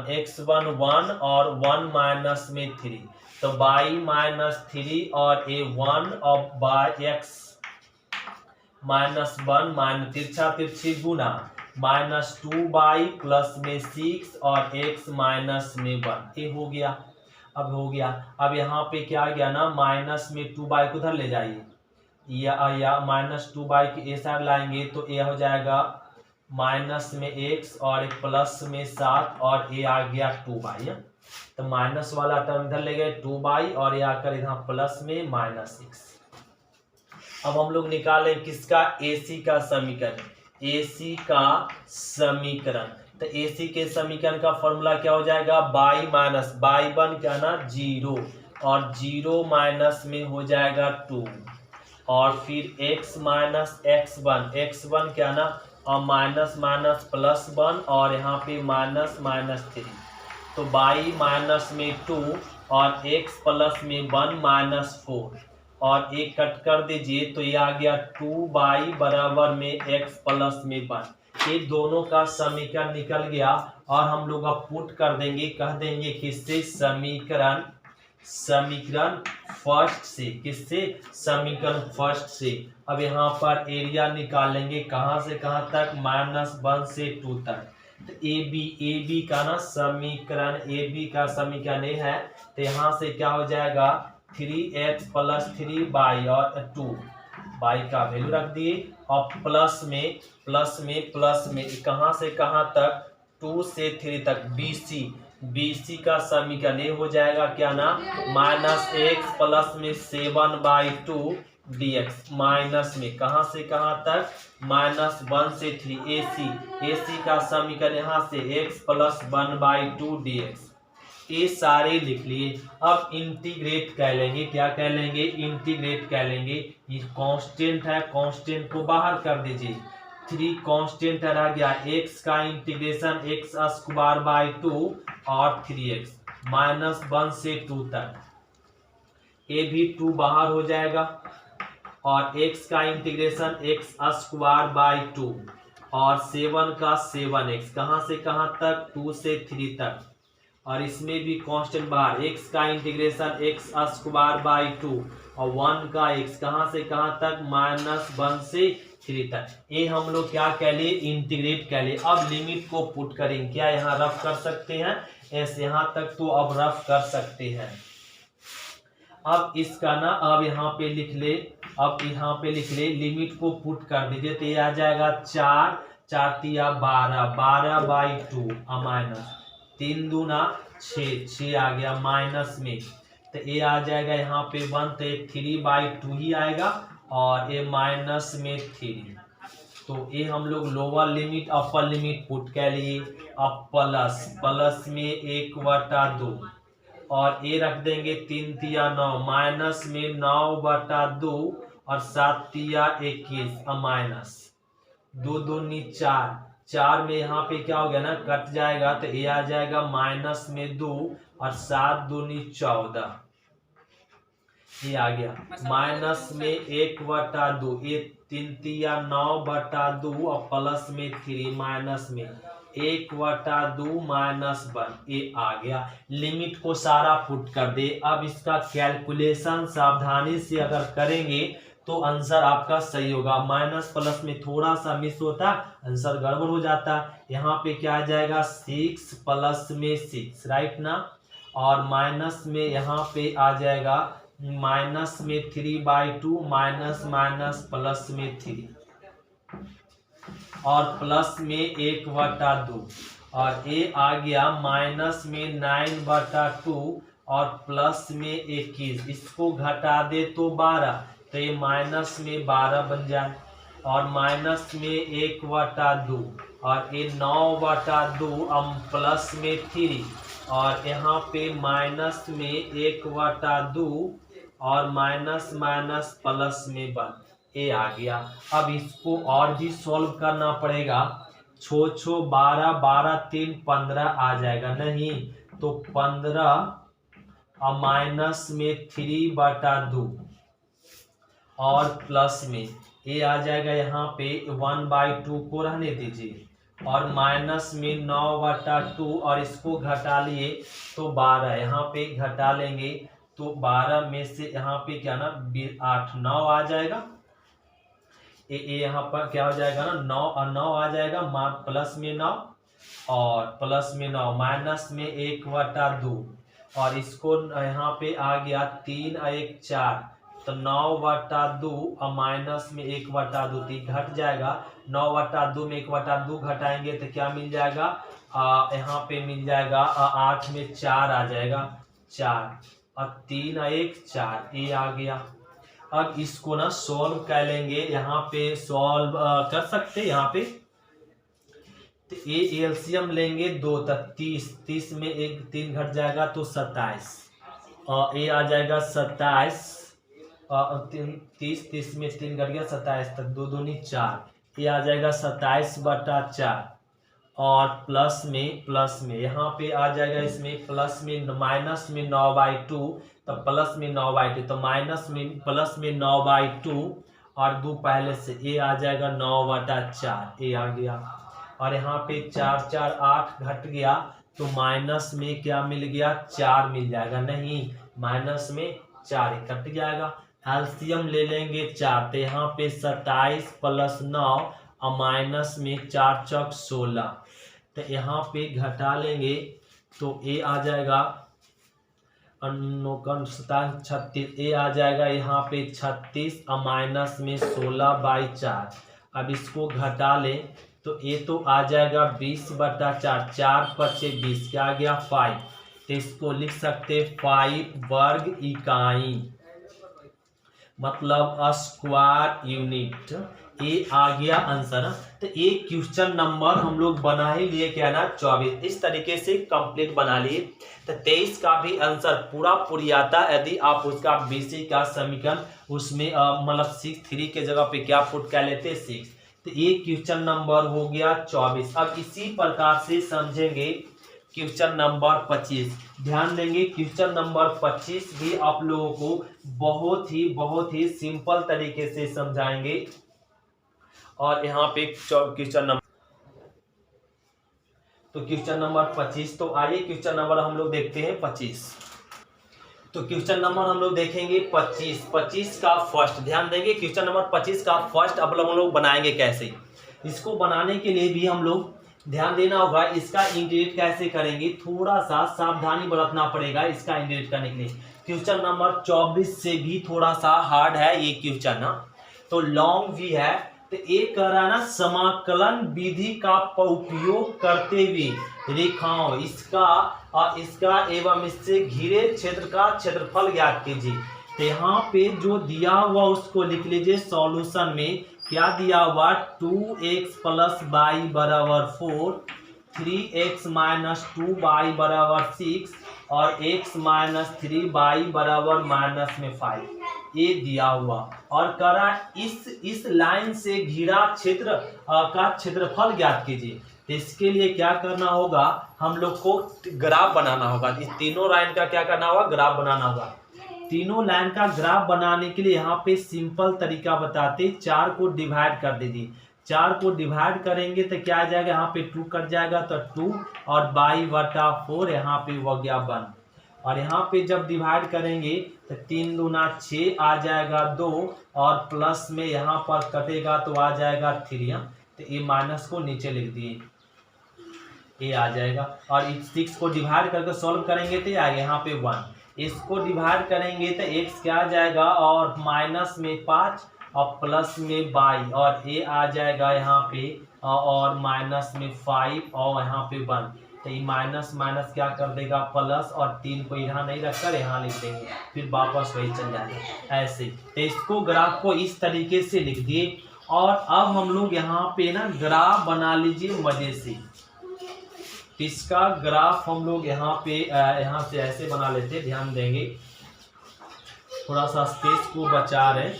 1 और 1 माइनस में 3, तो y माइनस 3 और a 1 और x माइनस 1 माइनस तिरछा तिरछी गुना -2y प्लस में 6 और x माइनस में 1, ये हो गया। अब यहाँ पे क्या आ गया ना, माइनस में 2y को उधर ले जाइए या -2y की ए साइड लाएंगे तो ये हो जाएगा माइनस में x और एक प्लस में 7 और ये आ गया 2y। तो माइनस वाला टर्म इधर ले गए 2y और ये आकर इधर प्लस में -6। अब हम लोग निकालें किसका, AC का समीकरण। AC का समीकरण, तो AC के समीकरण का फॉर्मूला क्या हो जाएगा, y माइनस y1 क्या ना 0 और 0 माइनस में हो जाएगा 2 और फिर x माइनस x1 क्या ना और माइनस माइनस +1 और यहाँ पे -3, तो y माइनस में 2 और x प्लस में 1 -4 और एक कट कर दीजिए तो ये आ गया 2y बराबर में x प्लस में 1। ये दोनों का समीकरण निकल गया और हम लोग अब पुट कर देंगे, कह देंगे किससे, समीकरण फर्स्ट से। किससे, समीकरण फर्स्ट से। अब यहाँ पर एरिया निकालेंगे कहाँ से कहाँ तक, -1 से 2 तक। तो AB का ना समीकरण, AB का समीकरण ये है, तो यहाँ से क्या हो जाएगा 3x प्लस 3y और 2y का वैल्यू रख दिए और प्लस में कहाँ से कहाँ तक 2 से 3 तक। BC का समीकरण ये हो जाएगा क्या ना, -x प्लस में 7/2 dx माइनस में कहाँ से कहाँ तक -1 से 3। AC का समीकरण यहाँ से x प्लस 1/2 dx, ये सारे लिख लिए। अब इंटीग्रेट कर लेंगे, क्या कह लेंगे, इंटीग्रेट कर लेंगे। ये कांस्टेंट है, कांस्टेंट को बाहर कर दीजिए, 3 कांस्टेंट रह गया, x का इंटीग्रेशन x² 2 और 3x -1 से 2 तक, ये भी 2 बाहर हो जाएगा और x का इंटीग्रेशन x² 2 और 7 का 7x कहाँ से कहाँ तक 2 से 3 तक, और इसमें भी कांस्टेंट बाहर, x का इंटीग्रेशन x² 2 और 1 का x कहाँ से कहाँ तक -1 से 3 तक। ये हम लोग क्या कह लिए, इंटीग्रेट कह लिए। अब लिमिट को पुट करेंगे, क्या यहाँ रफ कर सकते हैं, ऐसे यहाँ तक तो अब रफ कर सकते हैं। अब इसका ना अब यहाँ पे लिख ले, अब यहाँ पे लिख ले, लिमिट को पुट कर दीजिए तो ये आ जाएगा 4, 4 तिया 12, 12/2 माइनस 3 दूना 6, 6 आ गया माइनस में, तो ये आ जाएगा यहाँ पे 1, तो 3/2 ही आएगा और ये माइनस में 3। तो ये हम लोग lower limit upper limit put कर लिए। अब प्लस, प्लस में 1/2 और ये रख देंगे 3 तिया 9, माइनस में 9/2 और 7 तिया 21 माइनस 2 दूनी 4, 4 में यहाँ पे क्या हो गया ना कट जाएगा तो ये आ जाएगा माइनस में 2 और 7 दूनी 14, ये आ गया माइनस में 1/2, ये 3 तिया 9/2 और प्लस में 3 माइनस में 1/2 माइनस 1, ये आ गया। लिमिट को सारा पुट कर दे। अब इसका कैलकुलेशन सावधानी से अगर करेंगे तो आंसर आपका सही होगा। माइनस प्लस में थोड़ा सा मिस होता, आंसर गड़बड़ हो जाता। यहाँ पे क्या आ जाएगा 6 प्लस में 6, राइट ना, और माइनस में यहाँ पे आ जाएगा माइनस में 3/2 माइनस माइनस प्लस में 3 और प्लस में 1/2 और ये आ गया माइनस में 9/2 और प्लस में 21, इसको घटा दे तो 12, तो ये माइनस में 12 बन जाए और माइनस में 1/2 और ये 9/2 प्लस में 3 और यहाँ पे माइनस में 1/2 और माइनस माइनस प्लस में 1, ये आ गया। अब इसको और भी सॉल्व करना पड़ेगा। 6 12 12 3 15 आ जाएगा, नहीं तो 15 और माइनस में 3/2 और प्लस में ये आ जाएगा यहाँ पे 1/2 को रहने दीजिए और माइनस में 9/2 और इसको घटा लिए तो 12, यहाँ पे घटा लेंगे तो 12 में से यहाँ पे क्या ना 8 9 आ जाएगा, ये यहाँ पर क्या हो जाएगा ना 9 और 9 आ जाएगा, प्लस में 9 और प्लस में 9 माइनस में 1/2 और इसको यहाँ पे आ गया 3 और 1 4, तो 9/2 और माइनस में 1/2 घट जाएगा। 9/2 में 1/2 घटाएंगे तो क्या मिल जाएगा, यहाँ पे मिल जाएगा 8 में 4 आ जाएगा 4 और 3 और 1 4, ये आ गया। अब इसको ना सॉल्व कर लेंगे, यहाँ पे सॉल्व कर सकते हैं। यहाँ पे तो ये एलसीएम लेंगे 2 तक 30, 30 में 1 3 घट जाएगा तो 27 और ये आ जाएगा 27 और 30 30 में 3 घट गया 27 तक 2 दूनी 4, ये आ जाएगा 27/4 और प्लस में यहाँ पे आ जाएगा इसमें प्लस में माइनस में 9/2, तो प्लस में 9/2 तो माइनस में प्लस में 9/2 और 2 पहले से, ये आ जाएगा 9/4, ये आ गया और यहाँ पे 4 4 8 घट गया तो माइनस में क्या मिल गया 4 मिल जाएगा, नहीं माइनस में 4 कट जाएगा। एलसीएम ले लेंगे 4, तो यहाँ पे 27 प्लस 9 और माइनस में 4 चौक 16, तो यहाँ पे घटा लेंगे तो ये आ जाएगा 36, ये आ जाएगा यहाँ पे 36 और माइनस में 16/4। अब इसको घटा लें तो ये तो आ जाएगा 20/4, 4 5 20, क्या आ गया 5, तो इसको लिख सकते 5 वर्ग इकाई, मतलब स्क्वायर यूनिट, ये आ गया आंसर। तो ये क्वेश्चन नंबर हम लोग बना ही लिए, क्या ना 24, इस तरीके से कंप्लीट बना लिए। तो 23 का भी आंसर पूरा पूरी आता यदि आप उसका बीसी का समीकरण उसमें मतलब 6 3 के जगह पे क्या पुट कर लेते 6, तो ये क्वेश्चन नंबर हो गया 24। अब इसी प्रकार से समझेंगे क्वेश्चन नंबर 25। ध्यान देंगे क्वेश्चन नंबर 25 भी आप लोगों को बहुत ही सिंपल तरीके से समझाएंगे। और यहाँ पे क्वेश्चन नंबर, तो क्वेश्चन नंबर 25, तो आइए क्वेश्चन नंबर हम लोग देखते हैं 25। तो क्वेश्चन नंबर हम लोग देखेंगे 25 का फर्स्ट। ध्यान देंगे क्वेश्चन नंबर 25 का फर्स्ट अब हम लोग बनाएंगे कैसे। इसको बनाने के लिए भी हम लोग ध्यान देना होगा, इसका इंटीग्रेट कैसे करेंगे, थोड़ा सा सावधानी बरतना पड़ेगा इसका इंटीग्रेट करने के लिए। क्वेश्चन नंबर 24 से भी थोड़ा सा हार्ड है ये क्वेश्चन ना, तो लॉन्ग भी है। तो एक कह रहा है ना, समाकलन विधि का उपयोग करते हुए रेखाओं इसका एवं इससे घिरे क्षेत्र का क्षेत्रफल ज्ञात कीजिए। तो यहाँ पे जो दिया हुआ उसको लिख लीजिए। सॉल्यूशन में क्या दिया हुआ, 2x + y = 4, 3x - 2y = 6 और x - 3y = -5 ये दिया हुआ। और कह रहा है इस लाइन से घिरा क्षेत्र का क्षेत्रफल ज्ञात कीजिए। तो इसके लिए क्या करना होगा, हम लोग को ग्राफ बनाना होगा। इस तीनों लाइन का क्या करना होगा, ग्राफ बनाना होगा। तीनों लाइन का ग्राफ बनाने के लिए यहाँ पे सिंपल तरीका बताते, 4 को डिवाइड कर दीजिए। 4 को डिवाइड करेंगे तो क्या आ जाएगा, यहाँ पे 2 कट जाएगा तो 2 और y/4 यहाँ पे हो गया 1। और यहाँ पे जब डिवाइड करेंगे तो 3 दूना 6 आ जाएगा 2 और प्लस में यहाँ पर कटेगा तो आ जाएगा 3। तो ये माइनस को नीचे लिख दिए, ये आ जाएगा। और इस 6 को डिवाइड करके सॉल्व करेंगे तो आएगा यहाँ पे 1। इसको डिवाइड करेंगे तो x क्या आ जाएगा, और माइनस में 5 और प्लस में 22 और ये आ जाएगा यहाँ पे और माइनस में 5 और यहाँ पे 1। तो ये माइनस माइनस क्या कर देगा प्लस, और 3 को यहाँ नहीं रखकर यहाँ लिख देंगे, फिर वापस वही चल जाएगा ऐसे। तो इसको ग्राफ को इस तरीके से लिख दिए। और अब हम लोग यहाँ पे ना ग्राफ बना लीजिए मजे से। इसका ग्राफ हम लोग यहाँ पे यहाँ से ऐसे बना लेते, ध्यान देंगे, थोड़ा सा स्पेस को बचा रहे।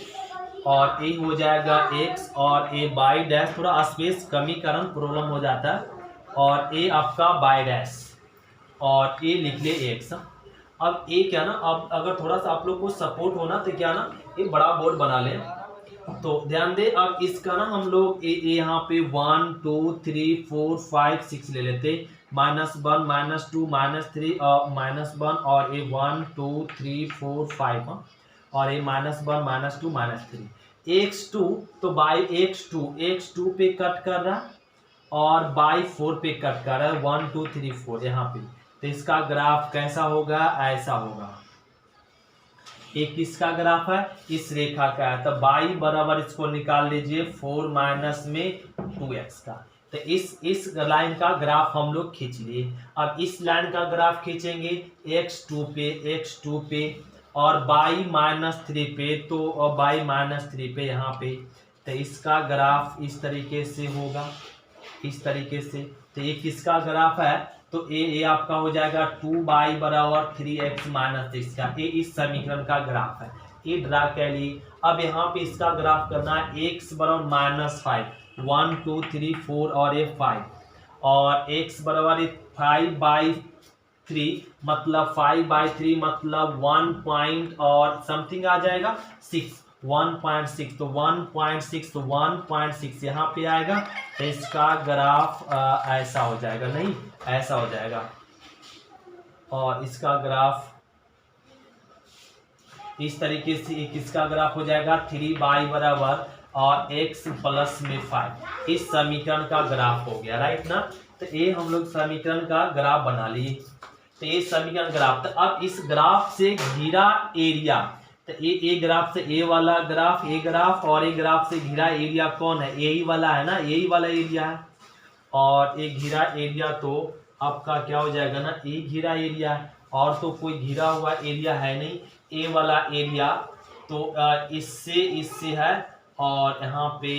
और ये हो जाएगा x और ये y', थोड़ा स्पेस कमी कारण प्रॉब्लम हो जाता है। और ये आपका y' और ये लिख ले x। अब ये क्या ना, अब अगर थोड़ा सा आप लोग को सपोर्ट होना तो क्या ना, ये बड़ा बोर्ड बना लें। तो ध्यान दे, अब इसका ना हम लोग यहाँ पे 1 2 3 4 5 6 ले लेते, -1 -2 -3 और -1 और ये 1 2 3 4 5 और ये -1 -2 -3 x2। तो बाई x2 पे कट कर रहा और बाई 4 पे कट कर रहा है, 1 2 3 4 यहाँ पे। तो इसका ग्राफ कैसा होगा, ऐसा होगा। एक किसका ग्राफ है, इस रेखा का है। तो y बराबर इसको निकाल लीजिए 4 माइनस में 2x का। तो इस लाइन का ग्राफ हम लोग खींच लिए। अब इस लाइन का ग्राफ खींचेंगे x2 पे और y -3 पे, तो y -3 पे यहाँ पे। तो इसका ग्राफ इस तरीके से होगा, इस तरीके से। तो ये किसका ग्राफ है, तो ये आपका हो जाएगा 2y = 3x - 6 का। ये इस समीकरण का ग्राफ है, ये ड्रा कर लिए। अब यहाँ पे इसका ग्राफ करना है, x = -5, 1 2 3 4 और ये 5 और x = 5/3 मतलब 5/3 मतलब 1 पॉइंट और समथिंग आ जाएगा 6, 1.6। तो 1.6 तो 1.6 यहाँ पे आएगा। तो इसका ग्राफ ऐसा हो जाएगा, नहीं ऐसा हो जाएगा। और इसका ग्राफ इस तरीके से, किसका ग्राफ हो जाएगा 3y बराबर और x प्लस में 5। इस समीकरण का ग्राफ हो गया, राइट ना। तो ये हम लोग समीकरण का ग्राफ बना लिए। तो ये समीकरण ग्राफ। तो अब इस ग्राफ से घिरा एरिया, तो ए ग्राफ से ए वाला ग्राफ, ए ग्राफ और ए ग्राफ से घिरा एरिया कौन है, यही वाला है ना, यही वाला एरिया है। और एक घिरा एरिया तो आपका क्या हो जाएगा ना, ए घिरा एरिया है, और तो कोई घिरा हुआ एरिया है नहीं। ए वाला एरिया तो इससे है, और यहाँ पे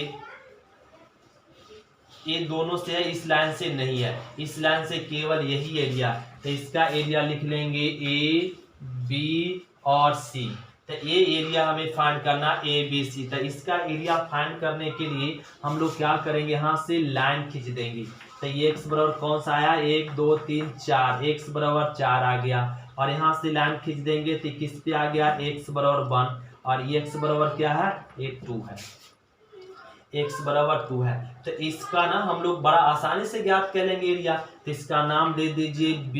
ये दोनों से है, इस लाइन से नहीं है, इस लाइन से केवल यही एरिया। तो इसका एरिया लिख लेंगे ए बी और सी। तो ये एरिया हमें फाइंड करना ए बी सी। तो इसका एरिया फाइंड करने के लिए हम लोग क्या करेंगे, यहाँ से लाइन खींच देंगे। तो ये x बराबर कौन सा आया, 1 2 3 4, x बराबर 4 आ गया। और यहाँ से लाइन खींच देंगे तो किस पे आ गया, x बराबर 1 और ये x बराबर क्या है, ये 2 है, x बराबर 2 है। तो इसका ना हम लोग बड़ा आसानी से ज्ञात कर लेंगे एरिया। तो इसका नाम दे दीजिए b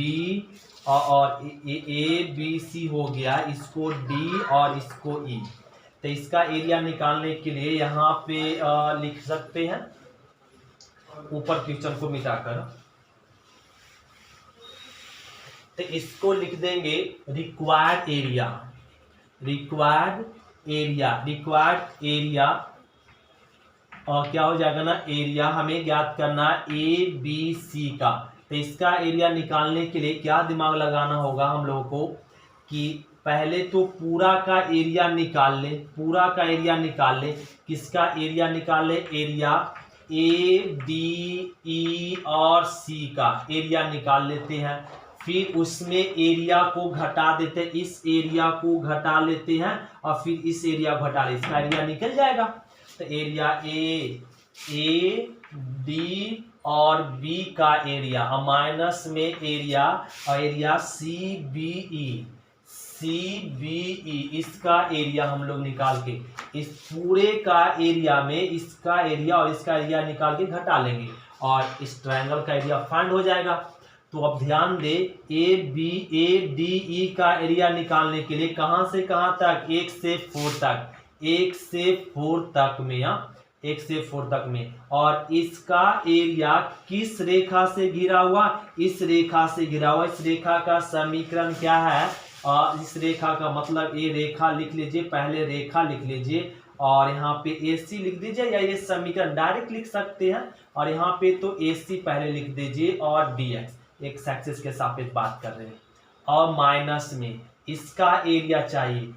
और ए बी सी हो गया, इसको d और इसको e। तो इसका एरिया निकालने के लिए यहाँ पे लिख सकते हैं, ऊपर क्वेश्चन को मिटाकर तो इसको लिख देंगे रिक्वायर्ड एरिया, रिक्वायर्ड एरिया। और क्या हो जाएगा ना, एरिया हमें ज्ञात करना ए बी सी का। तो इसका एरिया निकालने के लिए क्या दिमाग लगाना होगा हम लोगों को कि पहले तो पूरा का एरिया निकाल ले, पूरा का एरिया निकाल ले। किसका एरिया निकाल ले, एरिया ए डी ई और सी का एरिया निकाल लेते हैं। फिर उसमें एरिया को घटा देते हैं, इस एरिया को घटा लेते हैं और फिर इस एरिया को घटा ले, इसका एरिया निकल जाएगा। तो एरिया ए डी और बी का एरिया और माइनस में एरिया, और एरिया सी बी ई इसका एरिया हम लोग निकाल के इस पूरे का एरिया में इसका एरिया और इसका एरिया निकाल के घटा लेंगे और इस ट्रायंगल का एरिया फाइंड हो जाएगा। तो अब ध्यान दे, ए डी ई का एरिया निकालने के लिए कहां से कहां तक, 1 से 4 तक, 1 से 4 तक में, 1 से 4 तक में। और इसका एरिया किस रेखा से घिरा हुआ, इस रेखा से घिरा हुआ। इस रेखा का समीकरण क्या है, इस रेखा का मतलब ये रेखा लिख लीजिए, पहले रेखा लिख लीजिए और यहाँ पे AC लिख दीजिए, या ये समीकरण डायरेक्ट लिख सकते हैं। और यहाँ पे तो AC पहले लिख दीजिए और dx एक्स एक्सिस के सापेक्ष बात कर रहे हैं। और माइनस में इसका एरिया चाहिए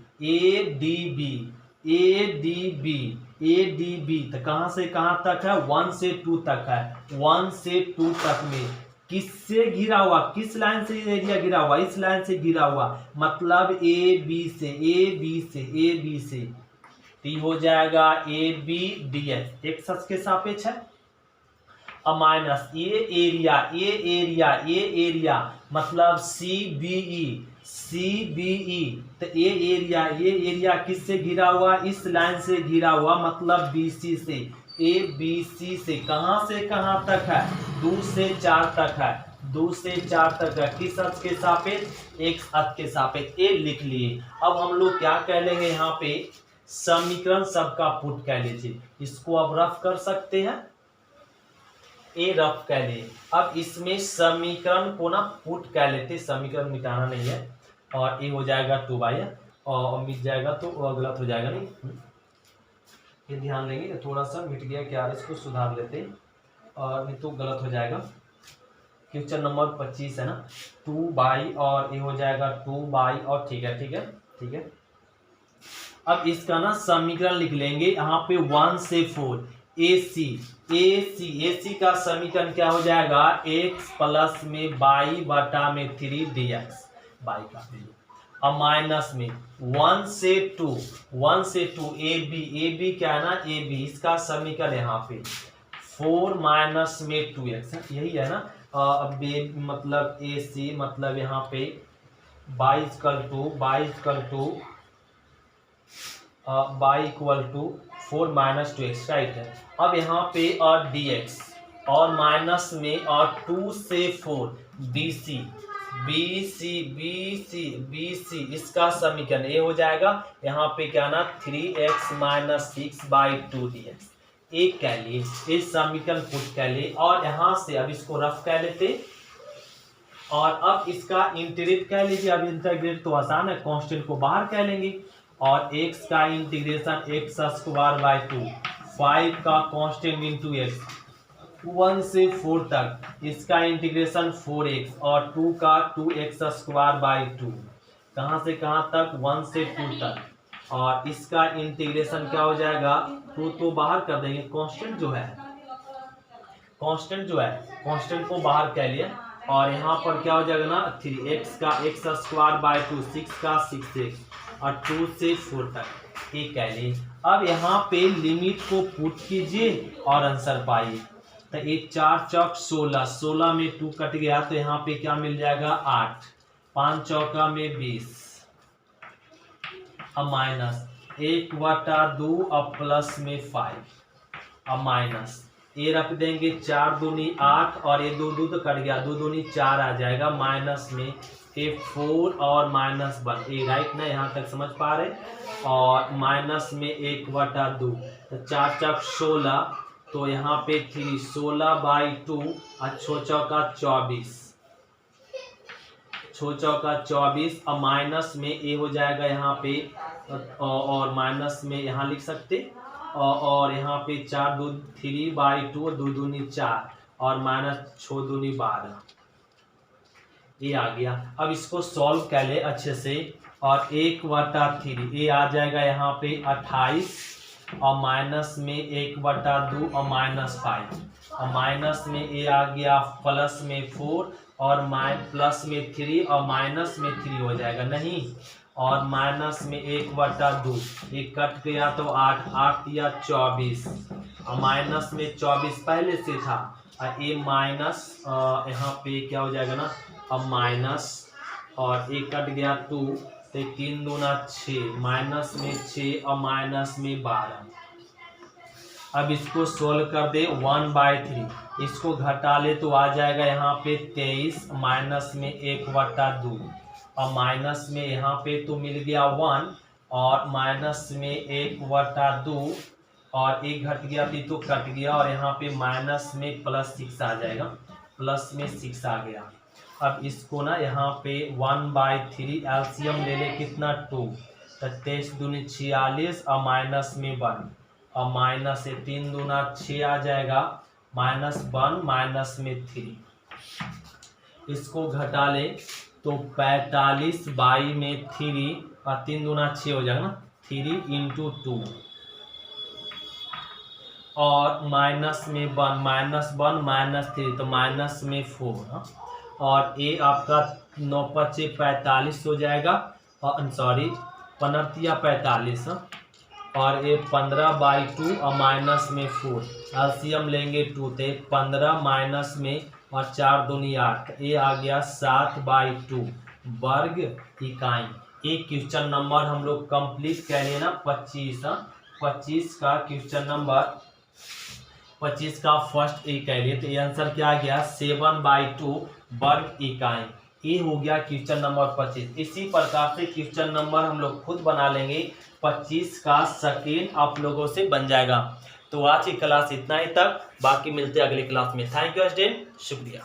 ADB तो कहां से कहां तक है, 1 से 2 तक है। 1 से 2 तक में किससे घिरा हुआ, किस लाइन से एरिया घिरा हुआ, इस लाइन से घिरा हुआ, मतलब ए बी से तो हो जाएगा ABDX एक्स अक्ष के सापेक्ष है। अब माइनस ये एरिया मतलब CBE तो ये एरिया किससे घिरा हुआ, इस लाइन से घिरा हुआ, मतलब BC से, ABC से कहां तक है, 2 से 4 तक है, 2 से 4 तक है। किस अक्ष के सापेक्ष, एक्स अक्ष के सापेक्ष। ये लिख लिए। अब हम लोग क्या कह लेंगे, यहाँ पे समीकरण सबका पुट कह लीजिए, इसको अब रफ कर सकते हैं, ए रफ कह लिए। अब इसमें समीकरण को ना पुट कह लेते, समीकरण मिटाना नहीं है, और ये हो जाएगा 2/, और मिट जाएगा तो गलत हो जाएगा, नहीं ये ध्यान देंगे। थोड़ा सा मिट गया क्या, इसको सुधार लेते और नहीं तो गलत हो जाएगा। क्वेश्चन नंबर 25 है ना, 2/, और ये हो जाएगा 2/, और ठीक है। अब इसका ना समीकरण लिख लेंगे, यहाँ पे 1 से 4 AC का समीकरण क्या हो जाएगा, x प्लस में बाई बटा में 3 dx बाई का वैल्यू। अब माइनस में 1 से 2 AB क्या है ना, AB इसका समीकरण यहाँ पे 4 माइनस में 2x यही है ना। अब मतलब AC मतलब यहाँ पे by equal to 4 minus 2x right है। अब यहाँ पे और dx और माइनस में और 2 से 4 BC इसका समीकरण ये हो जाएगा। यहाँ पे क्या ना 3x माइनस 6/2 dx एक कह लिए, इस समीकरण पुट कह लिए। और यहाँ से अब इसको रफ कह लेते और अब इसका इंटीग्रेट कह लीजिए। अब इंटीग्रेट तो आसान है, कांस्टेंट को बाहर कह लेंगे और x का इंटीग्रेशन x² 2, 5 का कांस्टेंट इंटू x 1 से 4 तक, इसका इंटीग्रेशन 4x और 2 का 2x² 2, कहाँ से कहाँ तक 1 से 2 तक, और इसका इंटीग्रेशन क्या हो जाएगा 2 तो बाहर कर देंगे, कांस्टेंट जो है कांस्टेंट को बाहर कह लिया। और यहाँ पर क्या हो जाएगा ना 3x का x² 2, 6 का 6x और 2 से 4 तक ये कह लिए। अब यहाँ पे लिमिट को पुट कीजिए और आंसर पाइए। तो ये 4 चौक 16, 16 में 2 कट गया तो यहाँ पे क्या मिल जाएगा 8, 5 चौका में 20, अब माइनस 1/2 अब प्लस में 5, अब माइनस ये रख देंगे 4 दूनी 8 और ये 2 तो कट गया, 2 दूनी 4 आ जाएगा, माइनस में ये 4 और माइनस 1 ये राइट ना, यहाँ तक समझ पा रहे। और माइनस में 1/2 तो 4 चौक 16, तो यहाँ पे 16/2 और 6 चौका 24, छो चौका 24 और माइनस में ए हो जाएगा यहाँ पे, और माइनस में यहाँ लिख सकते, और यहाँ पे 4 2 3/2 2 दूनी 4 और माइनस 6 दूनी 12, ये आ गया। अब इसको सॉल्व कर ले अच्छे से, और 1/3 ये आ जाएगा यहाँ पे 28 और माइनस में 1/2 और -5, और माइनस में ये आ गया प्लस में 4 और प्लस में 3 और माइनस में 3 हो जाएगा नहीं, और माइनस में 1/2 ये कट गया तो 8 8 या 24 और माइनस में 24 पहले से था, और ये माइनस यहाँ पे क्या हो जाएगा ना, अब माइनस और एक कट गया 2 तो 3 दूना 6 माइनस में 6 और माइनस में 12। अब इसको सोल्व कर दे 1/3, इसको घटा ले तो आ जाएगा यहाँ पे 23 माइनस में 1/2 और माइनस में यहाँ पे तो मिल गया 1 और माइनस में 1/2 और एक घट गया तो कट गया, और यहाँ पे माइनस में +6 आ जाएगा, प्लस में 6 आ गया। अब इसको ना यहाँ पे 1/3 एलसीएम ले ले कितना 2, तो 23 दूनी 46 और माइनस में 1 और माइनस से 3 दूना 6 आ जाएगा, -1 माइनस में 3, इसको घटा ले तो 45 में 3 और 3 दूना 6 हो जाएगा ना, 3 × 2 और माइनस में 1 -3 तो माइनस में 4, और ये आपका 9 × 5 = 45 हो जाएगा, और सॉरी 15 × 45, और ये 15/2 और माइनस में 4 एलसीएम लेंगे 2 तो 15 माइनस में और 4 दूनी 8, ये आ गया 7/2 वर्ग इकाई। एक क्वेश्चन नंबर हम लोग कंप्लीट कर लिए ना 25 का क्वेश्चन नंबर 25 का फर्स्ट ए कह लिए, तो ये आंसर क्या आ गया 7/2 वर्ग इकाई। ये हो गया क्वेश्चन नंबर 25। इसी प्रकार से क्वेश्चन नंबर हम लोग खुद बना लेंगे, 25 का सेकेंड आप लोगों से बन जाएगा। तो आज की क्लास इतना ही तक, बाकी मिलते हैं अगली क्लास में। थैंक यू स्टूडेंट, शुक्रिया।